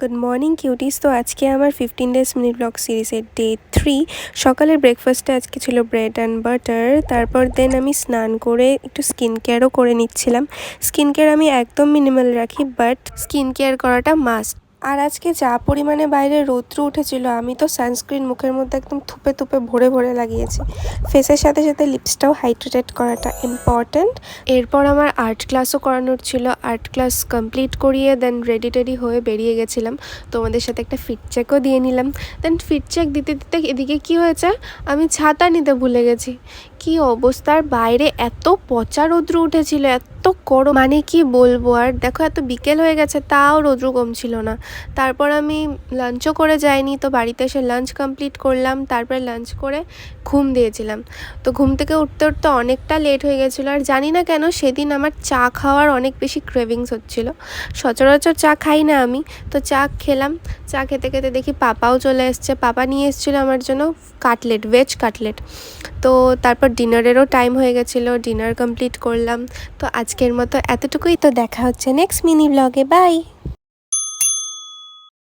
Good morning cuties. তো আজকে আমার 15 ডেজ মিনি ব্লগ সিরিজের ডে 3। সকালের ব্রেকফাস্টে আজকে ছিল ব্রেড অ্যান্ড বাটার। তারপর দেন আমি স্নান করে একটু স্কিন কেয়ারও করে নিচ্ছিলাম। স্কিন কেয়ার আমি একদম মিনিমাল রাখি, বাট স্কিন কেয়ার করাটা মাস্ট। আর আজকে যা পরিমাণে বাইরে রৌদ্র উঠেছিল, আমি তো সানস্ক্রিন মুখের মধ্যে একদম থুপে থুপে ভরে ভরে লাগিয়েছি। ফেসের সাথে সাথে লিপসটাও হাইড্রেটেড করাটা ইম্পর্ট্যান্ট। এরপর আমার আর্ট ক্লাসও করানোর ছিল। আর্ট ক্লাস কমপ্লিট করিয়ে দেন রেডি টেডি হয়ে বেরিয়ে গেছিলাম। তোমাদের সাথে একটা ফিট চেকও দিয়ে নিলাম। দেন ফিট চেক দিতে দিতে এদিকে কি হয়েছে, আমি ছাতা নিতে ভুলে গেছি। কি অবস্থার বাইরে, এত পচা রৌদ্র উঠেছিল, এত গরম, মানে কি বলবো। আর দেখো এত বিকেল হয়ে গেছে, তাও রৌদ্র কমছিল না। তারপর আমি লাঞ্চও করে যাইনি, তো বাড়িতে এসে লাঞ্চ কমপ্লিট করলাম। তারপরে লাঞ্চ করে ঘুম দিয়েছিলাম। তো ঘুম থেকে উঠতে উঠতে অনেকটা লেট হয়ে গেছিলো। আর জানি না কেন সেদিন আমার চা খাওয়ার অনেক বেশি ক্রেভিংস হচ্ছিল। সচরাচর চা খাই না আমি, তো চা খেলাম। চা খেতে খেতে দেখি পাপাও চলে এসছে। পাপা নিয়ে এসেছিলো আমার জন্য কাটলেট, ভেজ কাটলেট। তো তারপর ডিনারেরও টাইম হয়ে গেছিলো, ডিনার কমপ্লিট করলাম। তো আজকের মতো এতটুকুই। তো দেখা হচ্ছে নেক্সট মিনি ব্লগে। বাই।